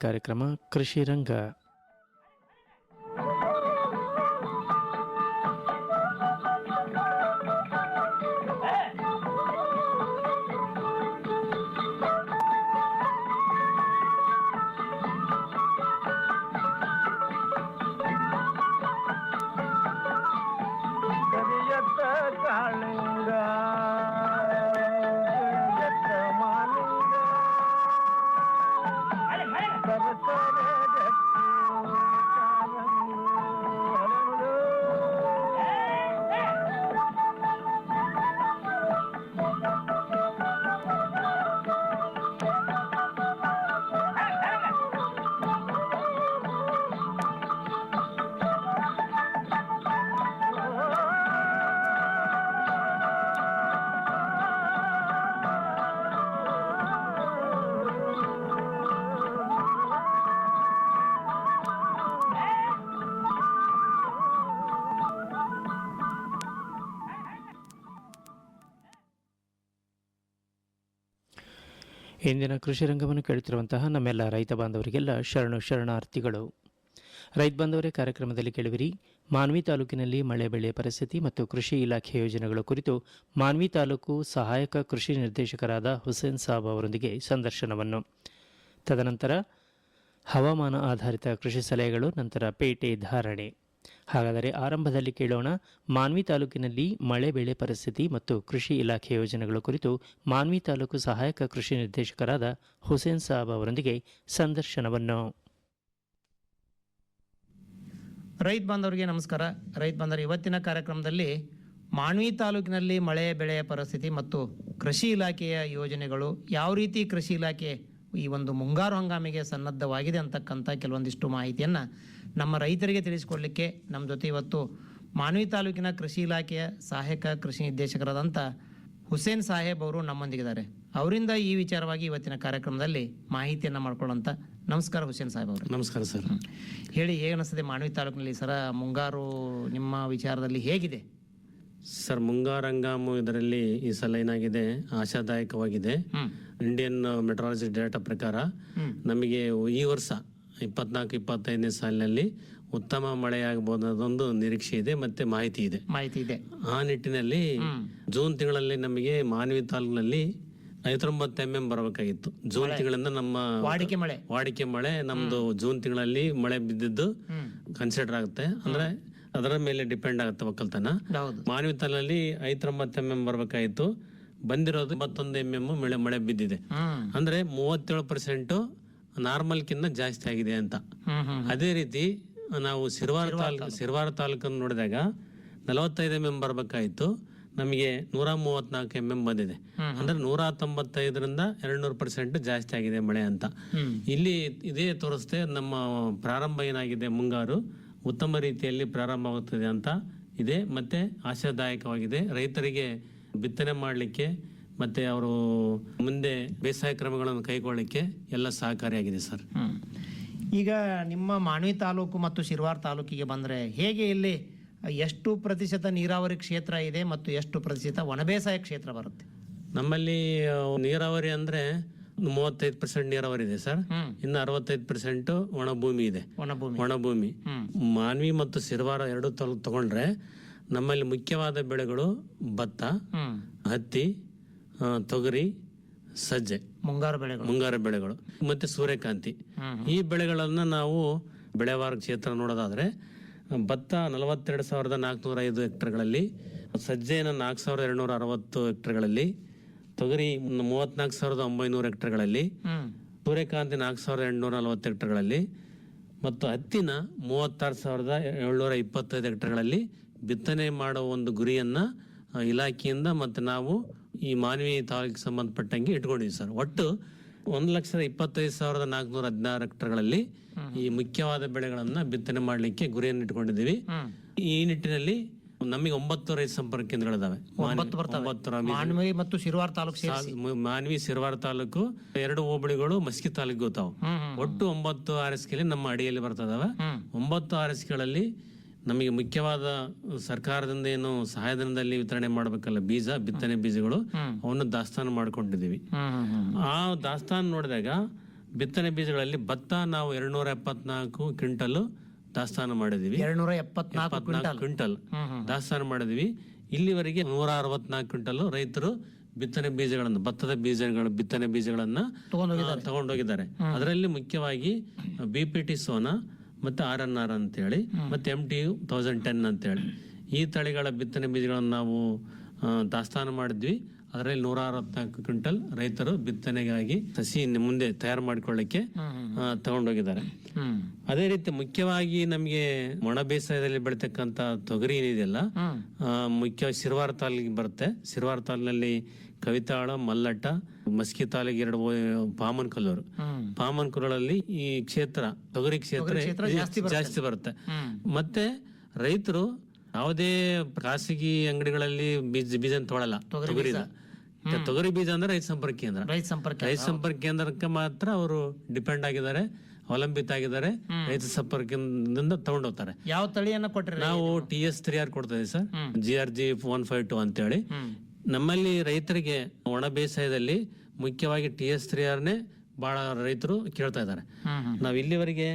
ಕಾರ್ಯಕ್ರಮ ಕೃಷಿ ರಂಗ. ಇಂದಿನ ಕೃಷಿ ರಂಗವನ್ನು ಕೇಳುತ್ತಿರುವಂತಹ ನಮ್ಮೆಲ್ಲ ರೈತ ಬಾಂಧವರಿಗೆಲ್ಲ ಶರಣಾರ್ಥಿಗಳು. ರೈತ ಬಾಂಧವರೇ, ಕಾರ್ಯಕ್ರಮದಲ್ಲಿ ಕೇಳುವಿರಿ ಮಾನ್ವಿ ತಾಲೂಕಿನಲ್ಲಿ ಮಳೆ ಬೆಳೆ ಪರಿಸ್ಥಿತಿ ಮತ್ತು ಕೃಷಿ ಇಲಾಖೆ ಯೋಜನೆಗಳ ಕುರಿತು ಮಾನ್ವಿ ತಾಲೂಕು ಸಹಾಯಕ ಕೃಷಿ ನಿರ್ದೇಶಕರಾದ ಹುಸೇನ್ ಸಾಬ್ ಅವರೊಂದಿಗೆ ಸಂದರ್ಶನವನ್ನು. ತದನಂತರ ಹವಾಮಾನ ಆಧಾರಿತ ಕೃಷಿ ಸಲಹೆಗಳು, ನಂತರ ಪೇಟೆ ಧಾರಣೆ. ಹಾಗಾದರೆ ಆರಂಭದಲ್ಲಿ ಕೇಳೋಣ ಮಾನ್ವಿ ತಾಲೂಕಿನಲ್ಲಿ ಮಳೆ ಬೆಳೆ ಪರಿಸ್ಥಿತಿ ಮತ್ತು ಕೃಷಿ ಇಲಾಖೆ ಯೋಜನೆಗಳ ಕುರಿತು ಮಾನ್ವಿ ತಾಲೂಕು ಸಹಾಯಕ ಕೃಷಿ ನಿರ್ದೇಶಕರಾದ ಹುಸೇನ್ ಸಾಬ್ ಅವರೊಂದಿಗೆ ಸಂದರ್ಶನವನ್ನು. ರೈತ ಬಾಂಧವರಿಗೆ ನಮಸ್ಕಾರ. ರೈತ ಬಾಂಧವರು, ಇವತ್ತಿನ ಕಾರ್ಯಕ್ರಮದಲ್ಲಿ ಮಾನ್ವಿ ತಾಲೂಕಿನಲ್ಲಿ ಮಳೆ ಬೆಳೆಯ ಪರಿಸ್ಥಿತಿ ಮತ್ತು ಕೃಷಿ ಇಲಾಖೆಯ ಯೋಜನೆಗಳು, ಯಾವ ರೀತಿ ಕೃಷಿ ಇಲಾಖೆ ಈ ಒಂದು ಮುಂಗಾರು ಹಂಗಾಮಿಗೆ ಸನ್ನದ್ಧವಾಗಿದೆ ಅಂತಕ್ಕಂಥ ಕೆಲವೊಂದಿಷ್ಟು ಮಾಹಿತಿಯನ್ನು ನಮ್ಮ ರೈತರಿಗೆ ತಿಳಿಸಿಕೊಡಲಿಕ್ಕೆ ನಮ್ಮ ಜೊತೆ ಇವತ್ತು ಮಾನ್ವಿ ತಾಲೂಕಿನ ಕೃಷಿ ಇಲಾಖೆಯ ಸಹಾಯಕ ಕೃಷಿ ನಿರ್ದೇಶಕರಾದಂಥ ಹುಸೇನ್ ಸಾಹೇಬ್ ಅವರು ನಮ್ಮೊಂದಿಗಿದ್ದಾರೆ. ಅವರಿಂದ ಈ ವಿಚಾರವಾಗಿ ಇವತ್ತಿನ ಕಾರ್ಯಕ್ರಮದಲ್ಲಿ ಮಾಹಿತಿಯನ್ನು ಮಾಡ್ಕೊಳ್ಳೋಂಥ. ನಮಸ್ಕಾರ ಹುಸೇನ್ ಸಾಹೇಬ್ ಅವರು. ನಮಸ್ಕಾರ ಸರ್. ಹೇಳಿ, ಹೇಗೆ ಅನಿಸ್ತದೆ ಮಾನ್ವಿ ತಾಲೂಕಿನಲ್ಲಿ ಸರ ಮುಂಗಾರು ನಿಮ್ಮ ವಿಚಾರದಲ್ಲಿ ಹೇಗಿದೆ ಸರ್? ಮುಂಗಾರು ಹಂಗಾಮು ಇದರಲ್ಲಿ ಈ ಸಲ ಏನಾಗಿದೆ, ಆಶಾದಾಯಕವಾಗಿದೆ. ಇಂಡಿಯನ್ ಮೆಟ್ರಾಲಜಿ ಡೇಟಾ ಪ್ರಕಾರ ನಮಗೆ ಈ ವರ್ಷ 24-25ನೇ ಸಾಲಿನಲ್ಲಿ ಉತ್ತಮ ಮಳೆಯಾಗಬಹುದಾದೊಂದು ನಿರೀಕ್ಷೆ ಇದೆ ಮತ್ತೆ ಮಾಹಿತಿ ಇದೆ. ಆ ನಿಟ್ಟಿನಲ್ಲಿ ಜೂನ್ ತಿಂಗಳಲ್ಲಿ ನಮಗೆ ಮಾನ್ವಿ ತಾಲೂಕಿನಲ್ಲಿ 59 mm ಬರಬೇಕಾಗಿತ್ತು. ಜೂನ್ ತಿಂಗಳಿಂದ ನಮ್ಮ ವಾಡಿಕೆ ಮಳೆ ನಮ್ದು ಜೂನ್ ತಿಂಗಳಲ್ಲಿ ಮಳೆ ಬಿದ್ದಿದ್ದು ಕನ್ಸಿಡರ್ ಆಗುತ್ತೆ. ಅಂದ್ರೆ ಅದರ ಮೇಲೆ ಡಿಪೆಂಡ್ ಆಗುತ್ತೆ ಒಕ್ಕಲ್ತನ. ಮಾನ್ವಿ ತಾಲೂಕಿನಲ್ಲಿ 59 mm ಬರಬೇಕಾಗಿತ್ತು, ಬಂದಿರೋದು 21 mm ಮಳೆ ಬಿದ್ದಿದೆ. ಅಂದ್ರೆ 37% ನಾರ್ಮಲ್ ಕಿನ್ನ ಜಾಸ್ತಿ ಆಗಿದೆ ಅಂತ. ಅದೇ ರೀತಿ ನಾವು ಸಿರ್ವಾರ ತಾಲೂಕನ್ನು ನೋಡಿದಾಗ 45 mm ಬರಬೇಕಾಯ್ತು, ನಮಗೆ 134 mm ಬಂದಿದೆ. ಅಂದ್ರೆ 195ರಿಂದ 200% ಜಾಸ್ತಿ ಆಗಿದೆ ಮಳೆ ಅಂತ. ಇಲ್ಲಿ ಇದೇ ತೋರಿಸ್ತೆ ನಮ್ಮ ಪ್ರಾರಂಭ ಏನಾಗಿದೆ, ಮುಂಗಾರು ಉತ್ತಮ ರೀತಿಯಲ್ಲಿ ಪ್ರಾರಂಭವಾಗುತ್ತದೆ ಅಂತ ಇದೆ. ಮತ್ತೆ ಆಶಾದಾಯಕವಾಗಿದೆ. ರೈತರಿಗೆ ಬಿತ್ತನೆ ಮಾಡಲಿಕ್ಕೆ ಮತ್ತೆ ಅವರು ಮುಂದೆ ಬೇಸಾಯ ಕ್ರಮಗಳನ್ನು ಕೈಗೊಳ್ಳಲಿಕ್ಕೆ ಎಲ್ಲ ಸಹಕಾರಿಯಾಗಿದೆ ಸರ್. ಈಗ ನಿಮ್ಮ ಮಾನ್ವಿ ತಾಲೂಕು ಮತ್ತು ಶಿರ್ವಾರ ತಾಲೂಕಿಗೆ ಬಂದರೆ ಹೇಗೆ, ಇಲ್ಲಿ ಎಷ್ಟು ಪ್ರತಿಶತ ನೀರಾವರಿ ಕ್ಷೇತ್ರ ಇದೆ ಮತ್ತು ಎಷ್ಟು ಪ್ರತಿಶತ ಒಣಬೇಸಾಯ ಕ್ಷೇತ್ರ ಬರುತ್ತೆ? ನಮ್ಮಲ್ಲಿ ನೀರಾವರಿ ಅಂದ್ರೆ 35% ನೀರಾವರಿ ಇದೆ ಸರ್. ಇನ್ನು 65% ಒಣಭೂಮಿ ಇದೆ. ಒಣಭೂಮಿ ಮಾನ್ವಿ ಮತ್ತು ಸಿರ್ವಾರ ಎರಡು ತಗೊಂಡ್ರೆ ನಮ್ಮಲ್ಲಿ ಮುಖ್ಯವಾದ ಬೆಳೆಗಳು ಭತ್ತ, ಹತ್ತಿ, ತೊಗರಿ, ಸಜ್ಜೆ, ಮುಂಗಾರು ಬೆಳೆಗಳು ಮತ್ತೆ ಸೂರ್ಯಕಾಂತಿ. ಈ ಬೆಳೆಗಳನ್ನ ನಾವು ಬೆಳೆವಾರ ಕ್ಷೇತ್ರ ನೋಡೋದಾದ್ರೆ ಭತ್ತ 42,405 ಹೆಕ್ಟರ್ಗಳಲ್ಲಿ, ಸಜ್ಜೆನ 4,260 ಹೆಕ್ಟರ್ಗಳಲ್ಲಿ, ತೊಗರಿ 34,900 ಹೆಕ್ಟರ್ಗಳಲ್ಲಿ, ಸೂರ್ಯಕಾಂತಿ 4,840 ಹೆಕ್ಟರ್ಗಳಲ್ಲಿ ಮತ್ತು ಹತ್ತಿನ 36,725 ಹೆಕ್ಟರ್ಗಳಲ್ಲಿ ಬಿತ್ತನೆ ಮಾಡೋ ಒಂದು ಗುರಿಯನ್ನ ಇಲಾಖೆಯಿಂದ ಮತ್ತೆ ನಾವು ಈ ಮಾನ್ವಿ ತಾಲೂಕಿಗೆ ಸಂಬಂಧಪಟ್ಟಂಗೆ ಇಟ್ಕೊಂಡಿದ್ವಿ ಸರ್. ಒಟ್ಟು 1,25,416 ಹೆಕ್ಟರ್ಗಳಲ್ಲಿ ಈ ಮುಖ್ಯವಾದ ಬೆಳೆಗಳನ್ನ ಬಿತ್ತನೆ ಮಾಡಲಿಕ್ಕೆ ಗುರಿಯನ್ನು ಇಟ್ಕೊಂಡಿದ್ದೀವಿ. ಈ ನಿಟ್ಟಿನಲ್ಲಿ ನಮಗೆ 9 ರೈತ ಸಂಪರ್ಕ ಕೇಂದ್ರಗಳಿದಾವೆ. ಮಾನ್ವಿ ಮತ್ತು ಶಿರ್ವಾರ ತಾಲೂಕು, ಮಾನ್ವಿ ಶಿರ್ವಾರ ತಾಲೂಕು 2 ಹೋಬಳಿಗಳು ಮಸ್ಕಿ ತಾಲೂಕು ಗೊತ್ತಾವು. ಒಟ್ಟು 9 RSK ನಮ್ಮ ಅಡಿಯಲ್ಲಿ ಬರ್ತದವೆ. 9 RSKಗಳಲ್ಲಿ ನಮಗೆ ಮುಖ್ಯವಾದ ಸರ್ಕಾರದಿಂದ ಏನು ಸಹಾಯಧನದಲ್ಲಿ ವಿತರಣೆ ಮಾಡಬೇಕಲ್ಲ ಬೀಜ, ಬಿತ್ತನೆ ಬೀಜಗಳು, ಅವನ್ನು ದಾಸ್ತಾನು ಮಾಡ್ಕೊಂಡಿದ್ದೀವಿ. ಆ ದಾಸ್ತಾನು ನೋಡಿದಾಗ ಬಿತ್ತನೆ ಬೀಜಗಳಲ್ಲಿ ಭತ್ತ ನಾವು 274 ಕ್ವಿಂಟಲ್ ದಾಸ್ತಾನು ಮಾಡಿದೀವಿ. 274 ಕ್ವಿಂಟಲ್ ದಾಸ್ತಾನು ಮಾಡಿದ್ವಿ. ಇಲ್ಲಿವರೆಗೆ 164 ಕ್ವಿಂಟಲ್ ರೈತರು ಬಿತ್ತನೆ ಬೀಜಗಳನ್ನು, ಭತ್ತದ ಬಿತ್ತನೆ ಬೀಜಗಳನ್ನ ತಗೊಂಡೋಗಿದ್ದಾರೆ. ಅದರಲ್ಲಿ ಮುಖ್ಯವಾಗಿ BPT ಸೋನಾ ಮತ್ತೆ RNR ಅಂತೇಳಿ ಮತ್ತೆ MTU 1010 ಅಂತೇಳಿ ಈ ತಳಿಗಳ ಬಿತ್ತನೆ ಬೀಜಗಳನ್ನು ನಾವು ದಾಸ್ತಾನು ಮಾಡಿದ್ವಿ. ಅದರಲ್ಲಿ 164 ಕ್ವಿಂಟಲ್ ರೈತರು ಬಿತ್ತನೆಗಾಗಿ ಸಸಿ ಮುಂದೆ ತಯಾರು ಮಾಡಿಕೊಳ್ಳಕ್ಕೆ ತಗೊಂಡೋಗಿದ್ದಾರೆ. ಅದೇ ರೀತಿ ಮುಖ್ಯವಾಗಿ ನಮಗೆ ಒಣ ಬೇಸಾಯದಲ್ಲಿ ಬೆಳಿತಕ್ಕಂತ ತೊಗರಿ ಏನಿದೆಯಲ್ಲ, ಮುಖ್ಯ ಸಿರ್ವಾರ್ ತಾಲಿಗೆ ಬರುತ್ತೆ. ಸಿರ್ವಾರ್ ತಾಲಿನಲ್ಲಿ ಕವಿತಾಳ, ಮಲ್ಲಟ್ಟ, ಮಸ್ಕಿ ತಾಲಿಗೆ 2 ಪಾಮನ್ಕಲ್ಲೂರಲ್ಲಿ ಈ ಕ್ಷೇತ್ರ ತೊಗರಿ ಕ್ಷೇತ್ರ ಜಾಸ್ತಿ ಬರುತ್ತೆ. ಮತ್ತೆ ರೈತರು ಯಾವುದೇ ಖಾಸಗಿ ಅಂಗಡಿಗಳಲ್ಲಿ ಬೀಜ ತೊಗೊಳಲ್ಲ. ತೊಗರಿ ಬೀಜ ಅಂದ್ರೆ ರೈತ ಸಂಪರ್ಕ ಕೇಂದ್ರಕ್ಕೆ ಮಾತ್ರ ಅವರು ಡಿಪೆಂಡ್ ಆಗಿದ್ದಾರೆ, ಅವಲಂಬಿತ ಆಗಿದ್ದಾರೆ. ರೈತ ಸಂಪರ್ಕದಿಂದ ತಗೊಂಡೋಗ್ತಾರೆ. ಯಾವ ತಳಿಯನ್ನ ಕೊಟ್ಟರೆ ನಾವು TS3R ಕೊಡ್ತಾ ಇದೀವಿ ಸರ್, GRG 152 ಅಂತೇಳಿ. ನಮ್ಮಲ್ಲಿ ರೈತರಿಗೆ ಒಣ ಬೇಸಾಯದಲ್ಲಿ ಮುಖ್ಯವಾಗಿ TS3Rನೇ ಬಹಳ ರೈತರು ಕೇಳ್ತಾ ಇದ್ದಾರೆ. ನಾವು ಇಲ್ಲಿವರೆಗೆ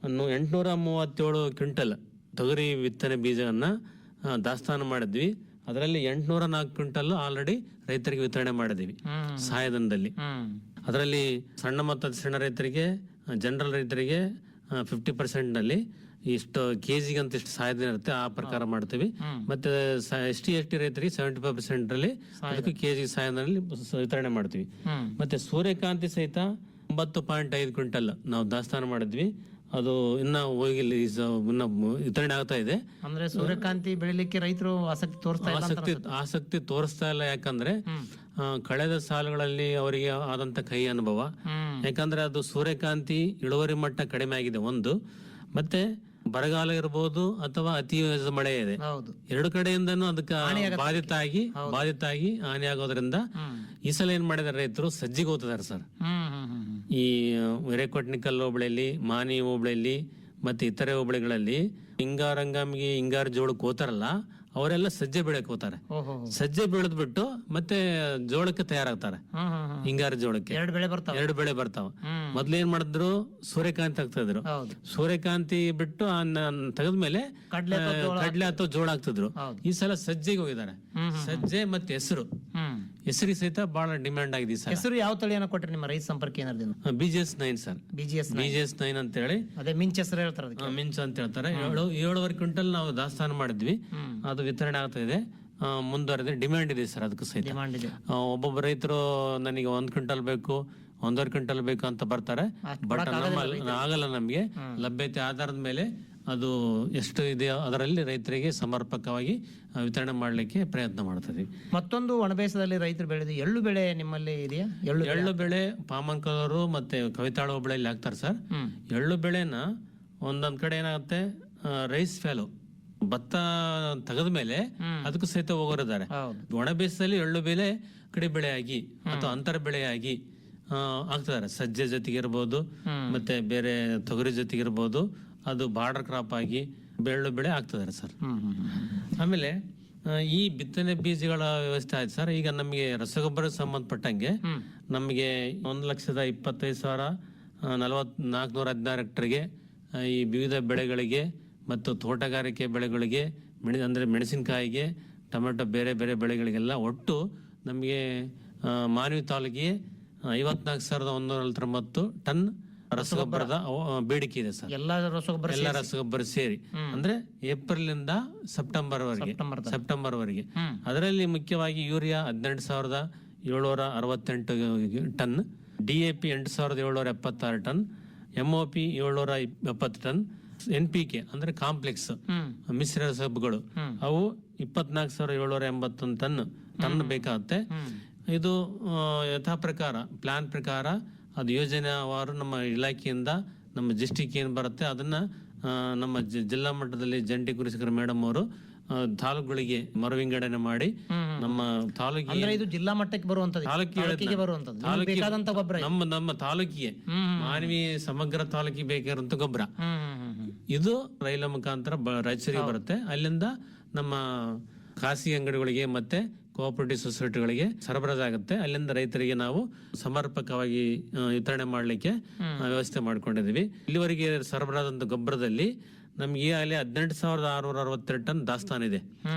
837 ಕ್ವಿಂಟಲ್ ತೊಗರಿ ಬಿತ್ತನೆ ಬೀಜವನ್ನ ದಾಸ್ತಾನು ಮಾಡಿದ್ವಿ. ಅದರಲ್ಲಿ 804 ಕ್ವಿಂಟಲ್ ಆಲ್ರೆಡಿ ರೈತರಿಗೆ ವಿತರಣೆ ಮಾಡಿದೀವಿ ಸಹಾಯಧನದಲ್ಲಿ. ಅದರಲ್ಲಿ ಸಣ್ಣ ಮತ್ತು ಸಣ್ಣ ರೈತರಿಗೆ, ಜನರಲ್ ರೈತರಿಗೆ 50% ನಲ್ಲಿ ಇಷ್ಟು ಕೆಜಿಗೆ ಅಂತ ಇಷ್ಟು ಸಹಾಯಧನ ಇರುತ್ತೆ, ಆ ಪ್ರಕಾರ ಮಾಡ್ತೀವಿ. ಮತ್ತೆ ST ರೈತರಿಗೆ 75% ಅಲ್ಲಿ ಅದಕ್ಕೆ ಕೆಜಿ ಸಹಾಯಧನದಲ್ಲಿ ವಿತರಣೆ ಮಾಡ್ತೀವಿ. ಮತ್ತೆ ಸೂರ್ಯಕಾಂತಿ ಸಹಿತ 9.5 ಕ್ವಿಂಟಲ್ ನಾವು ದಾಸ್ತಾನು ಮಾಡಿದ್ವಿ. ಅದು ಇನ್ನ ಹೋಗಿಲ್ಲ, ಇನ್ನ ವಿತರಣೆ ಆಗ್ತಾ ಇದೆ. ಅಂದ್ರೆ ಸೂರ್ಯಕಾಂತಿ ಬೆಳಿಲಿಕ್ಕೆ ರೈತರು ಆಸಕ್ತಿ ತೋರಿಸ್ತಾ ಇಲ್ಲ. ಯಾಕಂದ್ರೆ ಕಳೆದ ಸಾಲುಗಳಲ್ಲಿ ಅವರಿಗೆ ಆದಂತ ಕೈ ಅನುಭವ. ಯಾಕಂದ್ರೆ ಅದು ಸೂರ್ಯಕಾಂತಿ ಇಳುವರಿ ಮಟ್ಟ ಕಡಿಮೆ ಆಗಿದೆ ಒಂದು, ಮತ್ತೆ ಬರಗಾಲ ಇರಬಹುದು ಅಥವಾ ಅತಿ ಮಳೆ ಇದೆ, ಎರಡು ಕಡೆಯಿಂದನೂ ಅದಕ್ಕೆ ಬಾಧಿತ ಆಗಿ ಹಾನಿ ಆಗೋದ್ರಿಂದ ಈ ಸಲ ಏನ್ ಮಾಡಿದಾರೆ ರೈತರು, ಸಜ್ಜಿಗೆ ಹೋಗ್ತಿದಾರೆ ಸರ್. ಈ ಹಿರೇಕೊಟ್ನಿಕಲ್ ಹೋಬಳಿಯಲ್ಲಿ, ಮಾನಿ ಹೋಬಳಿಯಲ್ಲಿ ಮತ್ತೆ ಇತರೆ ಹೋಬಳಿಗಳಲ್ಲಿ ಹಿಂಗಾರು ಜೋಳಕ್ಕೆ ಹೋತಾರಲ್ಲ, ಅವರೆಲ್ಲ ಸಜ್ಜೆ ಬೆಳೆಕ್ ಹೋಗ್ತಾರೆ. ಸಜ್ಜೆ ಬೆಳೆದ್ ಬಿಟ್ಟು ಮತ್ತೆ ಜೋಳಕ್ಕೆ ತಯಾರಾಗ್ತಾರೆ. ಹಿಂಗಾರು ಜೋಳಕ್ಕೆ ಎರಡು ಬೆಳೆ ಬರ್ತಾವ. ಮೊದ್ಲು ಏನ್ ಮಾಡಿದ್ರು, ಸೂರ್ಯಕಾಂತಿ ಆಗ್ತಾ ಇದ್ರು. ಸೂರ್ಯಕಾಂತಿ ಬಿಟ್ಟು ತೆಗೆದ್ಮೇಲೆ ಕಡ್ಲೆ ಅಥವಾ ಜೋಳ ಆಗ್ತಿದ್ರು. ಈ ಸಲ ಸಜ್ಜೆಗೆ ಹೋಗಿದ್ದಾರೆ. ಸಜ್ಜೆ ಮತ್ತೆ ಹೆಸರಿಗೆ ಸಹಿತ ಬಹಳ ಡಿಮ್ಯಾಂಡ್ ಆಗಿದೆ. ಹೆಸರು ಯಾವ ತಳಿಯನ್ನ ಕೊಟ್ರಿ ನಿಮ್ಮ ರೈತ ಸಂಪರ್ಕ ಕೇಂದ್ರದಿಂದ? BGS9 ಸರ್, BGS9 ಅಂತ ಹೇಳಿ. ಅದೇ ಮಿಂಚ್ ಹೆಸರು ಹೇಳ್ತಾರೆ, ಮಿಂಚ್ ಅಂತ ಹೇಳ್ತಾರೆ. 7.5 ಕ್ವಿಂಟಲ್ ನಾವು ದಾಸ್ತಾನು ಮಾಡಿದ್ವಿ. ಅದು ವಿತರಣೆ ಆಗ್ತಾ ಇದೆ, ಮುಂದುವರೆದ ಡಿಮ್ಯಾಂಡ್ ಇದೆ ಸರ್. ಅದಕ್ಕೂ ಸಹಿತ ಒಬ್ಬೊಬ್ಬ ರೈತರು ನನಗೆ 1 ಕ್ವಿಂಟಲ್ ಬೇಕು, 1.5 ಕ್ವಿಂಟಲ್ ಬೇಕು ಅಂತ ಬರ್ತಾರೆ. ಬಟ್ ಆಗಲ್ಲ, ನಮ್ಗೆ ಲಭ್ಯತೆ ಆಧಾರದ ಮೇಲೆ ಅದು ಎಷ್ಟು ಇದೆಯೋ ಅದರಲ್ಲಿ ರೈತರಿಗೆ ಸಮರ್ಪಕವಾಗಿ ವಿತರಣೆ ಮಾಡಲಿಕ್ಕೆ ಪ್ರಯತ್ನ ಮಾಡ್ತೀವಿ. ಮತ್ತೊಂದು ಒಣಬೇಸದಲ್ಲಿ ರೈತರು ಬೆಳೆದ ಎಳ್ಳು ಬೆಳೆ ನಿಮ್ಮಲ್ಲಿ ಇದೆಯಾ? ಎಳ್ಳು ಬೆಳೆ ಪಾಮಂಕಲೂರು ಮತ್ತೆ ಕವಿತಾಳ ಹೋಬಳಿಯಲ್ಲಿ ಹಾಕ್ತಾರೆ ಸರ್. ಎಳ್ಳು ಬೆಳೆನ ಒಂದೊಂದ್ ಕಡೆ ಏನಾಗುತ್ತೆ, ರೈಸ್ ಫ್ಯಾಲು ಭತ್ತ ತೆಗೆದ ಮೇಲೆ ಅದಕ್ಕೂ ಸಹಿತ ಹೋಗೋರಿದ್ದಾರೆ. ಒಣ ಬೇಸದಲ್ಲಿ ಎಳ್ಳು ಬೆಳೆ ಕಡೆ ಬೆಳೆಯಾಗಿ ಅಥವಾ ಅಂತರ ಬೆಳೆಯಾಗಿ ಆಗ್ತಿದ್ದಾರೆ. ಸಜ್ಜೆ ಜೊತೆಗೆ ಇರ್ಬೋದು, ಮತ್ತೆ ಬೇರೆ ತೊಗರಿ ಜೊತೆಗೆ ಇರ್ಬೋದು, ಅದು ಬಾರ್ಡರ್ ಕ್ರಾಪ್ ಆಗಿ ಎಳ್ಳು ಬೆಳೆ ಆಗ್ತಿದ್ದಾರೆ ಸರ್. ಆಮೇಲೆ ಈ ಬಿತ್ತನೆ ಬೀಜಗಳ ವ್ಯವಸ್ಥೆ ಆಯ್ತು ಸರ್. ಈಗ ನಮಗೆ ರಸಗೊಬ್ಬರ ಸಂಬಂಧಪಟ್ಟಂಗೆ ನಮಗೆ 1,25,416 ಹೆಕ್ಟರ್ಗೆ ಈ ವಿವಿಧ ಬೆಳೆಗಳಿಗೆ ಮತ್ತು ತೋಟಗಾರಿಕೆ ಬೆಳೆಗಳಿಗೆ, ಅಂದ್ರೆ ಮೆಣಸಿನಕಾಯಿಗೆ, ಟೊಮೆಟೊ, ಬೇರೆ ಬೇರೆ ಬೆಳೆಗಳಿಗೆಲ್ಲ ಒಟ್ಟು ನಮಗೆ ಮಾನ್ವಿ ತಾಲೂಕಿಗೆ 54,149 ಟನ್ ರಸಗೊಬ್ಬರದ ಬೇಡಿಕೆ ಇದೆ ಸರ್. ಎಲ್ಲ ರಸಗೊಬ್ಬರ ಸೇರಿ, ಅಂದ್ರೆ ಏಪ್ರಿಲ್ ಇಂದ ಸೆಪ್ಟೆಂಬರ್ ವರೆಗೆ. ಅದರಲ್ಲಿ ಮುಖ್ಯವಾಗಿ urea 18,768 ton, DAP 8,776 ton, MOP 770 ton, NPK ಅಂದ್ರೆ ಕಾಂಪ್ಲೆಕ್ಸ್ ಮಿಶ್ರ ರಸಗೊಬ್ಬರಗಳು ಅವು 24,781 ಟನ್ ಬೇಕಾಗುತ್ತೆ. ಇದು ಯಥಾ ಪ್ರಕಾರ ಪ್ಲಾನ್ ಪ್ರಕಾರ ಅದು ಯೋಜನೆವಾರು ನಮ್ಮ ಇಲಾಖೆಯಿಂದ ನಮ್ಮ ಡಿಸ್ಟಿಕ್ ಏನ್ ಬರುತ್ತೆ ಅದನ್ನ ನಮ್ಮ ಜಿಲ್ಲಾ ಮಟ್ಟದಲ್ಲಿ ಜಂಟಿ ಕೃಷಿಕರ ಮೇಡಮ್ ಅವರು ತಾಲೂಕುಗಳಿಗೆ ಮರುವಿಂಗಡಣೆ ಮಾಡಿ ನಮ್ಮ ತಾಲೂಕಿಗೆ ಜಿಲ್ಲಾ ಮಟ್ಟಕ್ಕೆ ನಮ್ಮ ತಾಲೂಕಿಗೆ ಮಾನವಿ ಸಮಗ್ರ ತಾಲೂಕಿಗೆ ಬೇಕಾಗಿರುವಂತ ಗೊಬ್ಬರ ಇದು ರೈಲ ಮುಖಾಂತರ ರಾಯಚೂರಿಗೆ ಬರುತ್ತೆ. ಅಲ್ಲಿಂದ ನಮ್ಮ ಖಾಸಗಿ ಅಂಗಡಿಗಳಿಗೆ ಮತ್ತೆ ಕೋಆಪರೇಟಿವ್ ಸೊಸೈಟಿಗಳಿಗೆ ಸರಬರಾಜಾಗುತ್ತೆ. ಅಲ್ಲಿಂದ ರೈತರಿಗೆ ನಾವು ಸಮರ್ಪಕವಾಗಿ ವಿತರಣೆ ಮಾಡಲಿಕ್ಕೆ ವ್ಯವಸ್ಥೆ ಮಾಡ್ಕೊಂಡಿದ್ದೀವಿ. ಇಲ್ಲಿವರೆಗೆ ಸರಬರಾಜಂತ ಗೊಬ್ಬರದಲ್ಲಿ ನಮ್ಗೆ ಈಗಾಗಲೇ 18,662 ಟನ್ ದಾಸ್ತಾನ ಇದೆ.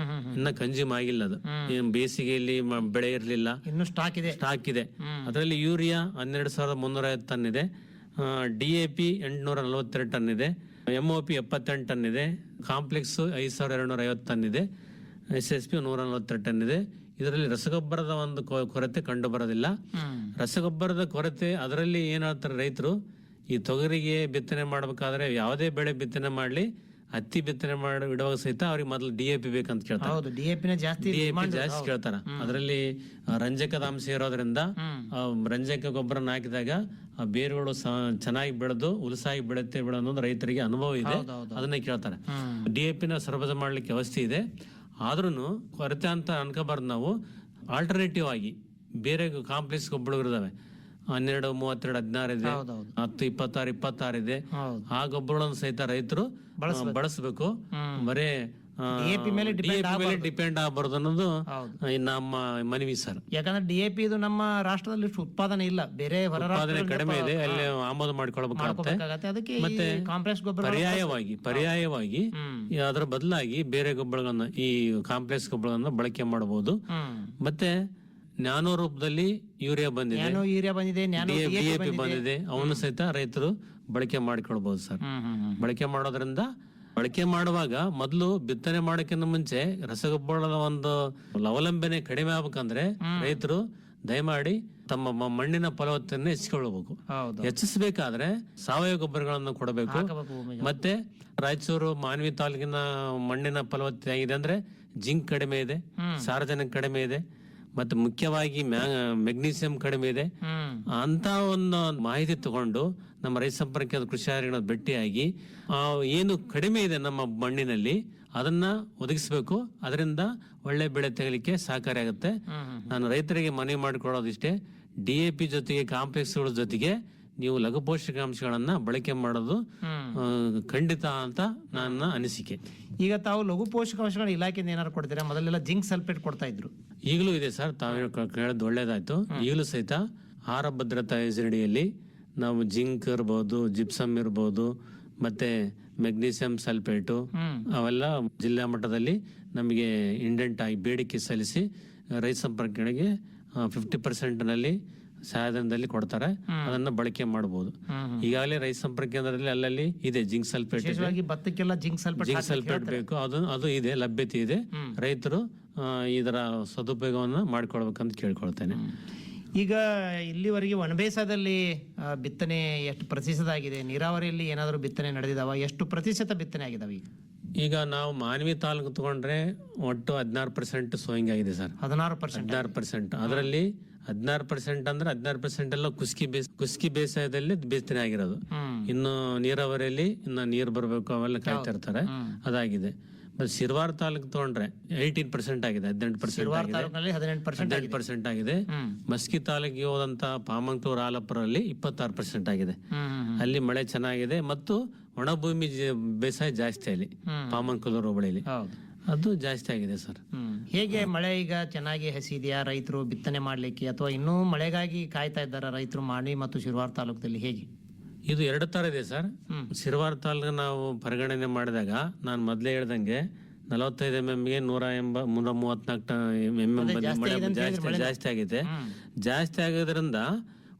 ಇನ್ನ ಕನ್ಸ್ಯೂಮ್ ಆಗಿಲ್ಲ. ಅದು ಬೇಸಿಗೆಯಲ್ಲಿ ಬೆಳೆ ಇರಲಿಲ್ಲ, ಇನ್ನು ಸ್ಟಾಕ್ ಇದೆ. ಅದರಲ್ಲಿ ಯೂರಿಯಾ 12,350 ಟನ್ ಇದೆ, DAP 842 ಟನ್ ಇದೆ, MOP 78 ಟನ್ ಇದೆ, ಕಾಂಪ್ಲೆಕ್ಸ್ 5,250 ಟನ್ ಇದೆ, SSP 142 ಟನ್ ಇದೆ. ಇದರಲ್ಲಿ ರಸಗೊಬ್ಬರದ ಒಂದು ಕೊರತೆ ಕಂಡು ಬರೋದಿಲ್ಲ. ರಸಗೊಬ್ಬರದ ಕೊರತೆ ಅದರಲ್ಲಿ ಏನ್ ಹೇಳ್ತಾರೆ ರೈತರು, ಈ ತೊಗರಿಗೆ ಬಿತ್ತನೆ ಮಾಡ್ಬೇಕಾದ್ರೆ ಯಾವುದೇ ಬೆಳೆ ಬಿತ್ತನೆ ಮಾಡ್ಲಿ, ಹತ್ತಿ ಬಿತ್ತನೆ ಮಾಡಿ ಇಡುವಾಗ ಸಹಿತ ಅವ್ರಿಗೆ ಮೊದಲು DAP ಬೇಕಂತ ಕೇಳ್ತಾರೆ. DAP ಜಾಸ್ತಿ ಕೇಳ್ತಾರ. ಅದರಲ್ಲಿ ರಂಜಕದ ಅಂಶ ಇರೋದ್ರಿಂದ ರಂಜಕ ಗೊಬ್ಬರನ ಹಾಕಿದಾಗ ಆ ಬೇರುಗಳು ಚೆನ್ನಾಗಿ ಬೆಳೆದು ಉಲಸಾಗಿ ಬೆಳುತ್ತೆ ಅನ್ನೋದು ರೈತರಿಗೆ ಅನುಭವ ಇದೆ. ಅದನ್ನೇ ಕೇಳ್ತಾರೆ. DAP ನ ಸರಬರಾಜು ಮಾಡ್ಲಿಕ್ಕೆ ವ್ಯವಸ್ಥೆ ಇದೆ. ಆದ್ರೂ ಕೊರತೆ ಅಂತ ಅನ್ಕೋಬಾರ್ದು. ನಾವು ಆಲ್ಟರ್ನೇಟಿವ್ ಆಗಿ ಬೇರೆ ಕಾಂಪ್ಲೆಕ್ಸ್ ಗೊಬ್ಬರಗಳು ಇದಾವೆ. 12, 32, 16 ಇದೆ, 10, 26, 26 ಇದೆ. ಆ ಗೊಬ್ಬರಗಳನ್ನು ಸಹಿತ ರೈತರು ಬಳಸಬೇಕು. ಬರೇ DAP ಮೇಲೆ ಡಿಪೆಂಡ್ ಆಗಬಾರ್ದು ಅನ್ನೋದು ನಮ್ಮ ಮನವಿ ಸರ್. ಯಾಕಂದ್ರೆ DAP ಇದು ನಮ್ಮ ರಾಷ್ಟ್ರದಲ್ಲಿ ಉತ್ಪಾದನೆ ಇಲ್ಲ, ಬೇರೆ ಉತ್ಪಾದನೆ ಕಡಿಮೆ ಇದೆ, ಅಲ್ಲಿ ಆಮದು ಮಾಡ್ಕೊಳ್ಬೇಕಾಗುತ್ತೆ. ಮತ್ತೆ ಕಾಂಪ್ಲೆಕ್ಸ್ ಗೊಬ್ಬರ ಪರ್ಯಾಯವಾಗಿ ಅದರ ಬದಲಾಗಿ ಬೇರೆ ಗೊಬ್ಬರಗಳನ್ನ, ಈ ಕಾಂಪ್ಲೆಕ್ಸ್ ಗೊಬ್ಬರಗಳನ್ನ ಬಳಕೆ ಮಾಡಬಹುದು. ಮತ್ತೆ ನ್ಯಾನೋ ರೂಪದಲ್ಲಿ ಯೂರಿಯಾ ಬಂದಿದೆ, DAP ಬಂದಿದೆ. ಅವನು ಸಹಿತ ರೈತರು ಬಳಕೆ ಮಾಡಿಕೊಳ್ಬಹುದು ಸರ್. ಬಳಕೆ ಮಾಡುವಾಗ ಮೊದಲು ಬಿತ್ತನೆ ಮಾಡೋಕ್ಕಿಂತ ಮುಂಚೆ ರಸಗೊಬ್ಬರದ ಒಂದು ಅವಲಂಬನೆ ಕಡಿಮೆ ಆಗ್ಬೇಕಂದ್ರೆ ರೈತರು ದಯಮಾಡಿ ತಮ್ಮ ಮಣ್ಣಿನ ಫಲವತ್ತತೆಯನ್ನು ಹೆಚ್ಚಿಕೊಳ್ಳಬೇಕು. ಹೆಚ್ಚಿಸಬೇಕಾದ್ರೆ ಸಾವಯವ ಗೊಬ್ಬರಗಳನ್ನು ಕೊಡಬೇಕು. ಮತ್ತೆ ರಾಯಚೂರು ಮಾನ್ವಿ ತಾಲೂಕಿನ ಮಣ್ಣಿನ ಫಲವತ್ತತೆ ಆಗಿದೆ ಅಂದ್ರೆ ಜಿಂಕ್ ಕಡಿಮೆ ಇದೆ, ಸಾರಜನಕ ಕಡಿಮೆ ಇದೆ, ಮತ್ತೆ ಮುಖ್ಯವಾಗಿ ಮೆಗ್ನೀಸಿಯಂ ಕಡಿಮೆ ಇದೆ. ಅಂತ ಒಂದು ಮಾಹಿತಿ ತಗೊಂಡು ನಮ್ಮ ರೈತ ಸಂಪರ್ಕ ಕೃಷಿ ಅಧಿಕಾರಿಗಳ ಭೇಟಿಯಾಗಿ ಏನು ಕಡಿಮೆ ಇದೆ ನಮ್ಮ ಮಣ್ಣಿನಲ್ಲಿ ಅದನ್ನ ಒದಗಿಸಬೇಕು. ಅದರಿಂದ ಒಳ್ಳೆ ಬೆಳೆ ತೆಗಲಿಕ್ಕೆ ಸಹಕಾರಿಯಾಗುತ್ತೆ. ನಾನು ರೈತರಿಗೆ ಮನವಿ ಮಾಡಿಕೊಳ್ಳೋದಿಷ್ಟೇ, DAP ಜೊತೆಗೆ ಕಾಂಪ್ಲೆಕ್ಸ್ಗಳ ಜೊತೆಗೆ ನೀವು ಲಘು ಪೋಷಕಾಂಶಗಳನ್ನ ಬಳಕೆ ಮಾಡೋದು ಖಂಡಿತ ಅಂತ ನನ್ನ ಅನಿಸಿಕೆ. ಈಗ ತಾವು ಲಘು ಪೋಷಕಾಂಶಗಳ ಇಲಾಖೆಯಿಂದ ಏನಾದ್ರು ಕೊಡ್ತೀರಾ? ಮೊದಲೆಲ್ಲ ಜಿಂಕ್ ಸಲ್ಫೇಟ್ ಕೊಡ್ತಾ ಇದ್ರು, ಈಗಲೂ ಇದೆ ಸರ್. ತಾವು ಕೇಳೋದು ಒಳ್ಳೇದಾಯ್ತು. ಈಗಲೂ ಸಹಿತ ಆಹಾರ ಭದ್ರತಾ ಯೋಜನೆಯಲ್ಲಿ ನಾವು ಜಿಂಕ್ ಇರ್ಬೋದು, ಜಿಪ್ಸಮ್ ಇರ್ಬೋದು, ಮತ್ತೆ ಮೆಗ್ನೀಸಿಯಂ ಸಲ್ಫೇಟು ಅವೆಲ್ಲ ಜಿಲ್ಲಾ ಮಟ್ಟದಲ್ಲಿ ನಮಗೆ ಇಂಡೆಂಟ್ ಆಗಿ ಬೇಡಿಕೆ ಸಲ್ಲಿಸಿ ರೈತ ಸಂಪರ್ಕಗಳಿಗೆ 50% ನಲ್ಲಿ ಸಹಾಯಧನದಲ್ಲಿ ಕೊಡ್ತಾರೆ. ಅದನ್ನ ಬಳಕೆ ಮಾಡಬಹುದು. ಈಗಾಗಲೇ ರೈತ ಸಂಪರ್ಕ ಕೇಂದ್ರದಲ್ಲಿ ಅಲ್ಲಲ್ಲಿ ಇದೆ ಜಿಂಕ್ ಸಲ್ಫೇಟ್. ಭತ್ತಕ್ಕೆಲ್ಲ ಜಿಂಕ್ ಸಲ್ಫೇಟ್ ಬೇಕು, ಅದು ಇದೆ, ಲಭ್ಯತೆ ಇದೆ. ರೈತರು ಇದರ ಸದುಪಯೋಗವನ್ನು ಮಾಡ್ಕೊಳ್ಬೇಕಂತ ಕೇಳ್ಕೊಳ್ತೇನೆ. ಈಗ ಇಲ್ಲಿವರೆಗೆ ಒಣಬೇಸಾಯದಲ್ಲಿ ಬಿತ್ತನೆ ಎಷ್ಟು ಪ್ರತಿಶತ ಆಗಿದೆ? ನೀರಾವರಿಯಲ್ಲಿ ಏನಾದರೂ ಬಿತ್ತನೆ ನಡೆದಿದಾವ? ಎಷ್ಟು ಪ್ರತಿಶತ ಬಿತ್ತನೆ ಆಗಿದಾವೆ? ಈಗ ನಾವು ಮಾನ್ವಿ ತಾಲೂಕು ತಗೊಂಡ್ರೆ ಒಟ್ಟು 16% ಸೋಯಿಂಗ್ ಆಗಿದೆ ಸರ್. 16%. ಅದರಲ್ಲಿ 16% ಅಂದ್ರೆ 16% ಎಲ್ಲ ಕುಸ್ಕಿ ಬೇಸಾಯದಲ್ಲಿ ಬಿತ್ತನೆ ಆಗಿರೋದು. ಇನ್ನು ನೀರಾವರಿಯಲ್ಲಿ ಇನ್ನು ನೀರು ಬರಬೇಕು, ಅವೆಲ್ಲ ಕಾಯ್ತಾ ಇರ್ತಾರೆ. ಅದಾಗಿದೆ. ಶಿರ್ವಾರ್ ತಾಲೂಕು ತಗೊಂಡ್ರೆ 18% ಆಗಿದೆ, 18% ಆಗಿದೆ. ಮಸ್ಕಿ ತಾಲೂಕಿಗೆ ಹೋದಂತ ಪಾಮಂಗ್ಟೂರ್ ಆಲಪುರಲ್ಲಿ 26% ಆಗಿದೆ. ಅಲ್ಲಿ ಮಳೆ ಚೆನ್ನಾಗಿದೆ ಮತ್ತು ಒಣಭೂಮಿ ಬೇಸಾಯ ಜಾಸ್ತಿ ಅಲ್ಲಿ ಪಾಮಂಕೂರು ಹೋಬಳಿಲಿ ಅದು ಜಾಸ್ತಿ ಆಗಿದೆ ಸರ್. ಹೇಗೆ ಮಳೆ ಈಗ ಚೆನ್ನಾಗಿ ಹಸಿದೆಯಾ ರೈತರು ಬಿತ್ತನೆ ಮಾಡ್ಲಿಕ್ಕೆ, ಅಥವಾ ಇನ್ನೂ ಮಳೆಗಾಗಿ ಕಾಯ್ತಾ ಇದ್ದಾರ ರೈತರು ಮಾನ್ವಿ ಮತ್ತು ಶಿರ್ವಾರ್ ತಾಲೂಕದಲ್ಲಿ? ಹೇಗೆ ಇದು 2 ತರ ಇದೆ ಸರ್. ಶಿರ್ವಾರ್ ತಾಲೂಕು ನಾವು ಪರಿಗಣನೆ ಮಾಡಿದಾಗ ನಾನು ಮೊದ್ಲೇ ಹೇಳ್ದಂಗೆ 45 mm 134 mm ಜಾಸ್ತಿ ಆಗಿದೆ. ಜಾಸ್ತಿ ಆಗೋದ್ರಿಂದ